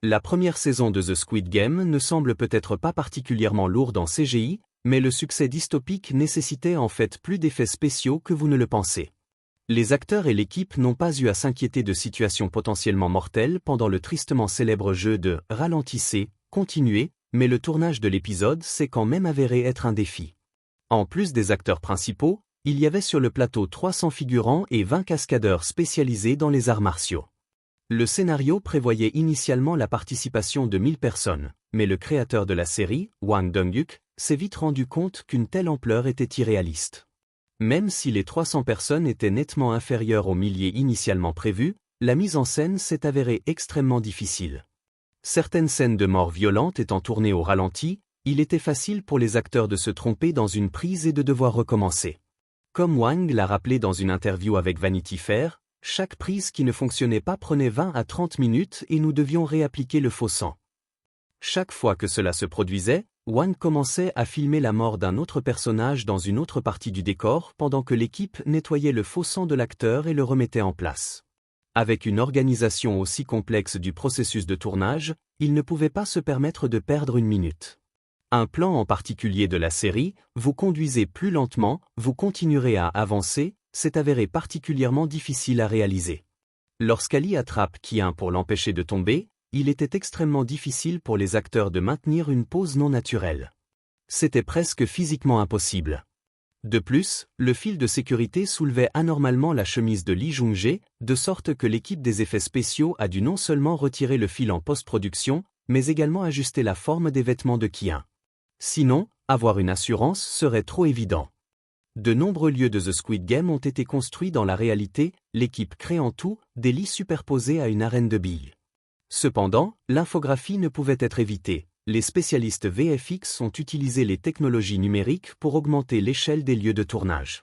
La première saison de The Squid Game ne semble peut-être pas particulièrement lourde en CGI, mais le succès dystopique nécessitait en fait plus d'effets spéciaux que vous ne le pensez. Les acteurs et l'équipe n'ont pas eu à s'inquiéter de situations potentiellement mortelles pendant le tristement célèbre jeu de « ralentissez, continuez », mais le tournage de l'épisode s'est quand même avéré être un défi. En plus des acteurs principaux, il y avait sur le plateau 300 figurants et 20 cascadeurs spécialisés dans les arts martiaux. Le scénario prévoyait initialement la participation de 1000 personnes, mais le créateur de la série, Hwang Dong-hyuk, s'est vite rendu compte qu'une telle ampleur était irréaliste. Même si les 300 personnes étaient nettement inférieures aux milliers initialement prévus, la mise en scène s'est avérée extrêmement difficile. Certaines scènes de mort violentes étant tournées au ralenti, il était facile pour les acteurs de se tromper dans une prise et de devoir recommencer. Comme Hwang l'a rappelé dans une interview avec Vanity Fair, chaque prise qui ne fonctionnait pas prenait 20 à 30 minutes et nous devions réappliquer le faux sang. Chaque fois que cela se produisait, Hwang commençait à filmer la mort d'un autre personnage dans une autre partie du décor pendant que l'équipe nettoyait le faux sang de l'acteur et le remettait en place. Avec une organisation aussi complexe du processus de tournage, il ne pouvait pas se permettre de perdre une minute. Un plan en particulier de la série, vous conduisez plus lentement, vous continuerez à avancer, s'est avéré particulièrement difficile à réaliser. Lorsqu'Ali attrape Ki-un pour l'empêcher de tomber, il était extrêmement difficile pour les acteurs de maintenir une pose non naturelle. C'était presque physiquement impossible. De plus, le fil de sécurité soulevait anormalement la chemise de Lee Jung-jae, de sorte que l'équipe des effets spéciaux a dû non seulement retirer le fil en post-production, mais également ajuster la forme des vêtements de Ki-un. Sinon, avoir une assurance serait trop évident. De nombreux lieux de The Squid Game ont été construits dans la réalité, l'équipe créant tout, des lits superposés à une arène de billes. Cependant, l'infographie ne pouvait être évitée. Les spécialistes VFX ont utilisé les technologies numériques pour augmenter l'échelle des lieux de tournage.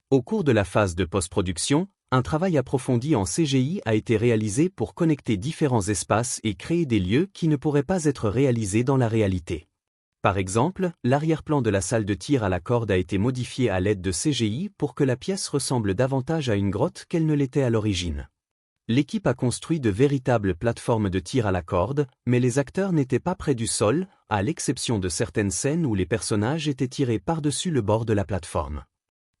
Au cours de la phase de post-production, un travail approfondi en CGI a été réalisé pour connecter différents espaces et créer des lieux qui ne pourraient pas être réalisés dans la réalité. Par exemple, l'arrière-plan de la salle de tir à la corde a été modifié à l'aide de CGI pour que la pièce ressemble davantage à une grotte qu'elle ne l'était à l'origine. L'équipe a construit de véritables plateformes de tir à la corde, mais les acteurs n'étaient pas près du sol, à l'exception de certaines scènes où les personnages étaient tirés par-dessus le bord de la plateforme.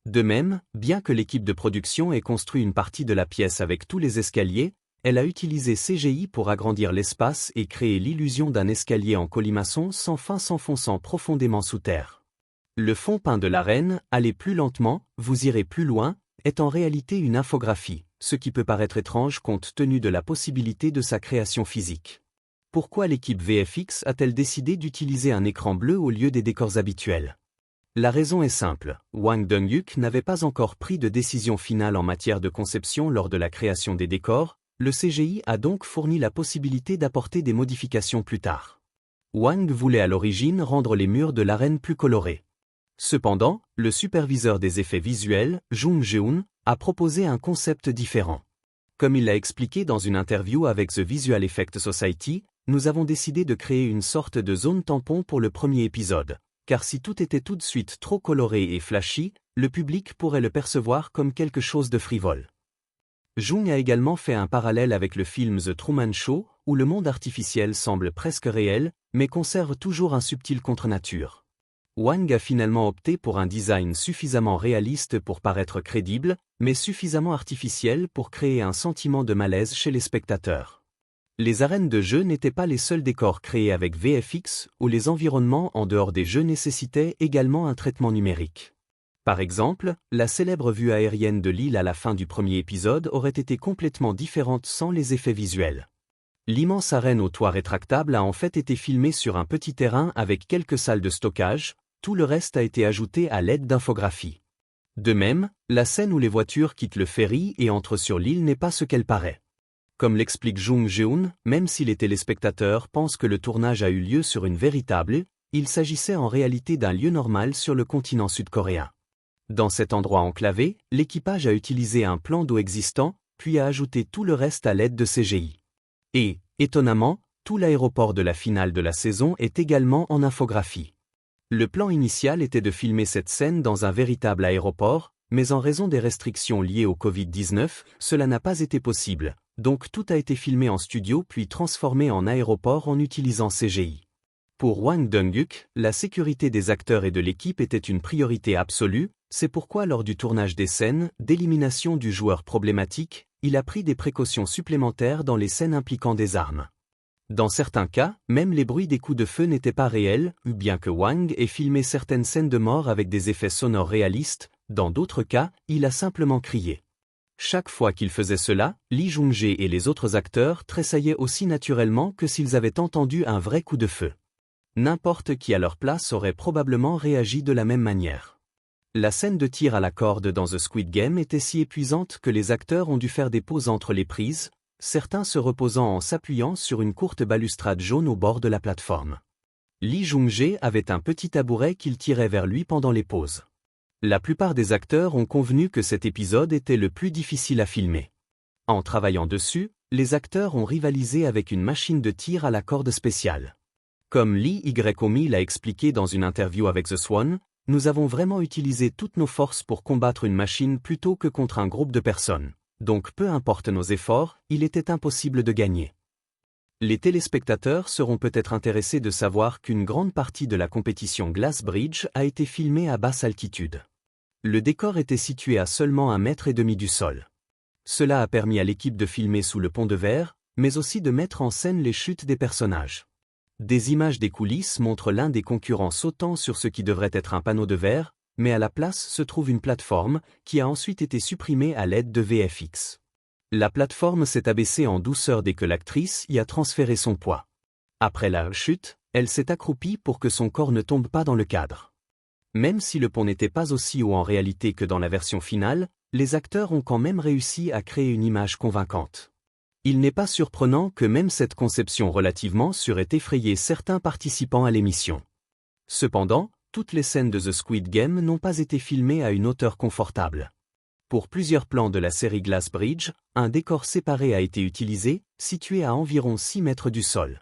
De même, bien que l'équipe de production ait construit une partie de la pièce avec tous les escaliers, elle a utilisé CGI pour agrandir l'espace et créer l'illusion d'un escalier en colimaçon sans fin s'enfonçant profondément sous terre. Le fond peint de l'arène, allez plus lentement, vous irez plus loin, est en réalité une infographie, ce qui peut paraître étrange compte tenu de la possibilité de sa création physique. Pourquoi l'équipe VFX a-t-elle décidé d'utiliser un écran bleu au lieu des décors habituels? La raison est simple, Hwang Dong-hyuk n'avait pas encore pris de décision finale en matière de conception lors de la création des décors, le CGI a donc fourni la possibilité d'apporter des modifications plus tard. Hwang voulait à l'origine rendre les murs de l'arène plus colorés. Cependant, le superviseur des effets visuels, Jung Jeon, a proposé un concept différent. Comme il l'a expliqué dans une interview avec The Visual Effects Society, nous avons décidé de créer une sorte de zone tampon pour le premier épisode, car si tout était tout de suite trop coloré et flashy, le public pourrait le percevoir comme quelque chose de frivole. Jung a également fait un parallèle avec le film The Truman Show, où le monde artificiel semble presque réel, mais conserve toujours un subtil contre-nature. Hwang a finalement opté pour un design suffisamment réaliste pour paraître crédible, mais suffisamment artificiel pour créer un sentiment de malaise chez les spectateurs. Les arènes de jeu n'étaient pas les seuls décors créés avec VFX, où les environnements en dehors des jeux nécessitaient également un traitement numérique. Par exemple, la célèbre vue aérienne de l'île à la fin du premier épisode aurait été complètement différente sans les effets visuels. L'immense arène au toit rétractable a en fait été filmée sur un petit terrain avec quelques salles de stockage, tout le reste a été ajouté à l'aide d'infographies. De même, la scène où les voitures quittent le ferry et entrent sur l'île n'est pas ce qu'elle paraît. Comme l'explique Jung Jeon, même si les téléspectateurs pensent que le tournage a eu lieu sur une véritable île, il s'agissait en réalité d'un lieu normal sur le continent sud-coréen. Dans cet endroit enclavé, l'équipage a utilisé un plan d'eau existant, puis a ajouté tout le reste à l'aide de CGI. Et, étonnamment, tout l'aéroport de la finale de la saison est également en infographie. Le plan initial était de filmer cette scène dans un véritable aéroport, mais en raison des restrictions liées au Covid-19, cela n'a pas été possible. Donc tout a été filmé en studio puis transformé en aéroport en utilisant CGI. Pour Wang Donguk, la sécurité des acteurs et de l'équipe était une priorité absolue, c'est pourquoi lors du tournage des scènes d'élimination du joueur problématique, il a pris des précautions supplémentaires dans les scènes impliquant des armes. Dans certains cas, même les bruits des coups de feu n'étaient pas réels, ou bien que Wang ait filmé certaines scènes de mort avec des effets sonores réalistes, dans d'autres cas, il a simplement crié. Chaque fois qu'il faisait cela, Lee Jung-jae et les autres acteurs tressaillaient aussi naturellement que s'ils avaient entendu un vrai coup de feu. N'importe qui à leur place aurait probablement réagi de la même manière. La scène de tir à la corde dans The Squid Game était si épuisante que les acteurs ont dû faire des pauses entre les prises, certains se reposant en s'appuyant sur une courte balustrade jaune au bord de la plateforme. Lee Jung-jae avait un petit tabouret qu'il tirait vers lui pendant les pauses. La plupart des acteurs ont convenu que cet épisode était le plus difficile à filmer. En travaillant dessus, les acteurs ont rivalisé avec une machine de tir à la corde spéciale. Comme Lee Yomi l'a expliqué dans une interview avec The Swan, nous avons vraiment utilisé toutes nos forces pour combattre une machine plutôt que contre un groupe de personnes. Donc peu importe nos efforts, il était impossible de gagner. Les téléspectateurs seront peut-être intéressés de savoir qu'une grande partie de la compétition Glass Bridge a été filmée à basse altitude. Le décor était situé à seulement 1,5 m du sol. Cela a permis à l'équipe de filmer sous le pont de verre, mais aussi de mettre en scène les chutes des personnages. Des images des coulisses montrent l'un des concurrents sautant sur ce qui devrait être un panneau de verre, mais à la place se trouve une plateforme, qui a ensuite été supprimée à l'aide de VFX. La plateforme s'est abaissée en douceur dès que l'actrice y a transféré son poids. Après la chute, elle s'est accroupie pour que son corps ne tombe pas dans le cadre. Même si le pont n'était pas aussi haut en réalité que dans la version finale, les acteurs ont quand même réussi à créer une image convaincante. Il n'est pas surprenant que même cette conception relativement sûre ait effrayé certains participants à l'émission. Cependant, toutes les scènes de The Squid Game n'ont pas été filmées à une hauteur confortable. Pour plusieurs plans de la série Glass Bridge, un décor séparé a été utilisé, situé à environ 6 mètres du sol.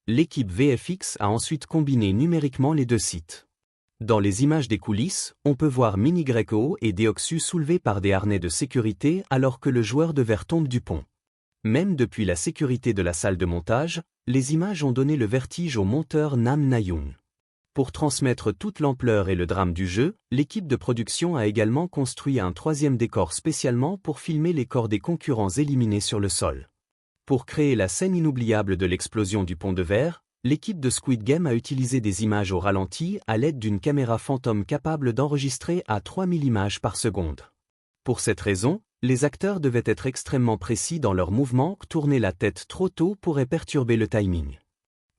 L'équipe VFX a ensuite combiné numériquement les deux sites. Dans les images des coulisses, on peut voir Mini Greco et Deoxys soulevés par des harnais de sécurité alors que le joueur de verre tombe du pont. Même depuis la sécurité de la salle de montage, les images ont donné le vertige au monteur Nam Na-yoon. Pour transmettre toute l'ampleur et le drame du jeu, l'équipe de production a également construit un troisième décor spécialement pour filmer les corps des concurrents éliminés sur le sol. Pour créer la scène inoubliable de l'explosion du pont de verre, l'équipe de Squid Game a utilisé des images au ralenti à l'aide d'une caméra fantôme capable d'enregistrer à 3000 images par seconde. Pour cette raison, les acteurs devaient être extrêmement précis dans leurs mouvements, tourner la tête trop tôt pourrait perturber le timing.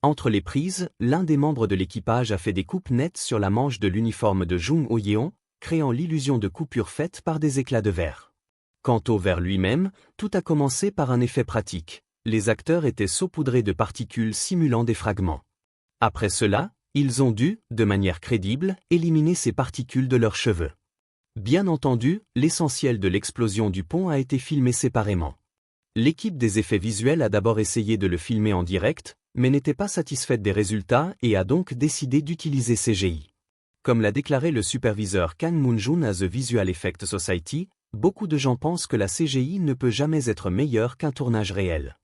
Entre les prises, l'un des membres de l'équipage a fait des coupes nettes sur la manche de l'uniforme de Jung Ho-yeon, créant l'illusion de coupure faite par des éclats de verre. Quant au verre lui-même, tout a commencé par un effet pratique. Les acteurs étaient saupoudrés de particules simulant des fragments. Après cela, ils ont dû, de manière crédible, éliminer ces particules de leurs cheveux. Bien entendu, l'essentiel de l'explosion du pont a été filmé séparément. L'équipe des effets visuels a d'abord essayé de le filmer en direct, mais n'était pas satisfaite des résultats et a donc décidé d'utiliser CGI. Comme l'a déclaré le superviseur Kang Moon-jun à The Visual Effects Society, beaucoup de gens pensent que la CGI ne peut jamais être meilleure qu'un tournage réel.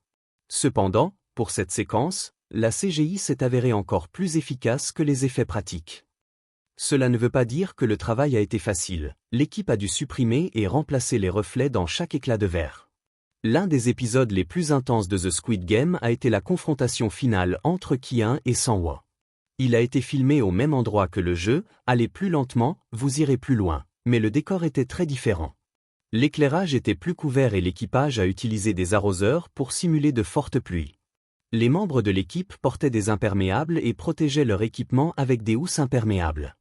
Cependant, pour cette séquence, la CGI s'est avérée encore plus efficace que les effets pratiques. Cela ne veut pas dire que le travail a été facile, l'équipe a dû supprimer et remplacer les reflets dans chaque éclat de verre. L'un des épisodes les plus intenses de The Squid Game a été la confrontation finale entre Ki-1 et Sang-woo. Il a été filmé au même endroit que le jeu, allez plus lentement, vous irez plus loin, mais le décor était très différent. L'éclairage était plus couvert et l'équipage a utilisé des arroseurs pour simuler de fortes pluies. Les membres de l'équipe portaient des imperméables et protégeaient leur équipement avec des housses imperméables.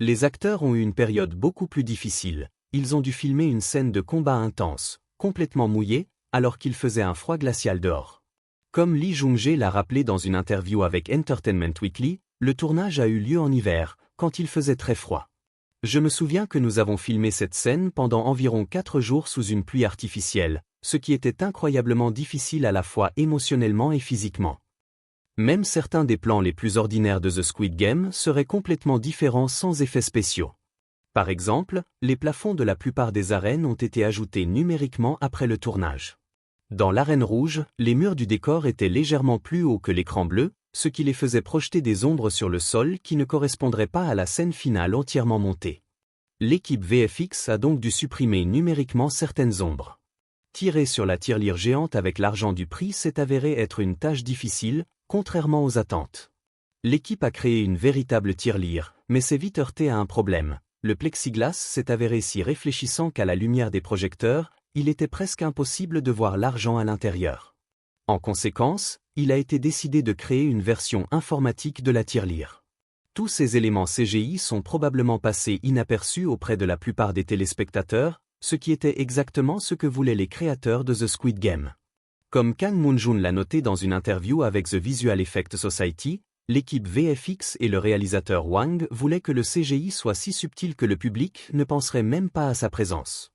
Les acteurs ont eu une période beaucoup plus difficile, ils ont dû filmer une scène de combat intense, complètement mouillée, alors qu'il faisait un froid glacial dehors. Comme Lee Jung-jae l'a rappelé dans une interview avec Entertainment Weekly, le tournage a eu lieu en hiver, quand il faisait très froid. Je me souviens que nous avons filmé cette scène pendant environ 4 jours sous une pluie artificielle, ce qui était incroyablement difficile à la fois émotionnellement et physiquement. Même certains des plans les plus ordinaires de The Squid Game seraient complètement différents sans effets spéciaux. Par exemple, les plafonds de la plupart des arènes ont été ajoutés numériquement après le tournage. Dans l'arène rouge, les murs du décor étaient légèrement plus hauts que l'écran bleu, ce qui les faisait projeter des ombres sur le sol qui ne correspondraient pas à la scène finale entièrement montée. L'équipe VFX a donc dû supprimer numériquement certaines ombres. Tirer sur la tirelire géante avec l'argent du prix s'est avéré être une tâche difficile, contrairement aux attentes. L'équipe a créé une véritable tirelire, mais s'est vite heurtée à un problème. Le plexiglas s'est avéré si réfléchissant qu'à la lumière des projecteurs, il était presque impossible de voir l'argent à l'intérieur. En conséquence, il a été décidé de créer une version informatique de la tirelire. Tous ces éléments CGI sont probablement passés inaperçus auprès de la plupart des téléspectateurs, ce qui était exactement ce que voulaient les créateurs de The Squid Game. Comme Kang Moon-joon l'a noté dans une interview avec The Visual Effects Society, l'équipe VFX et le réalisateur Wang voulaient que le CGI soit si subtil que le public ne penserait même pas à sa présence.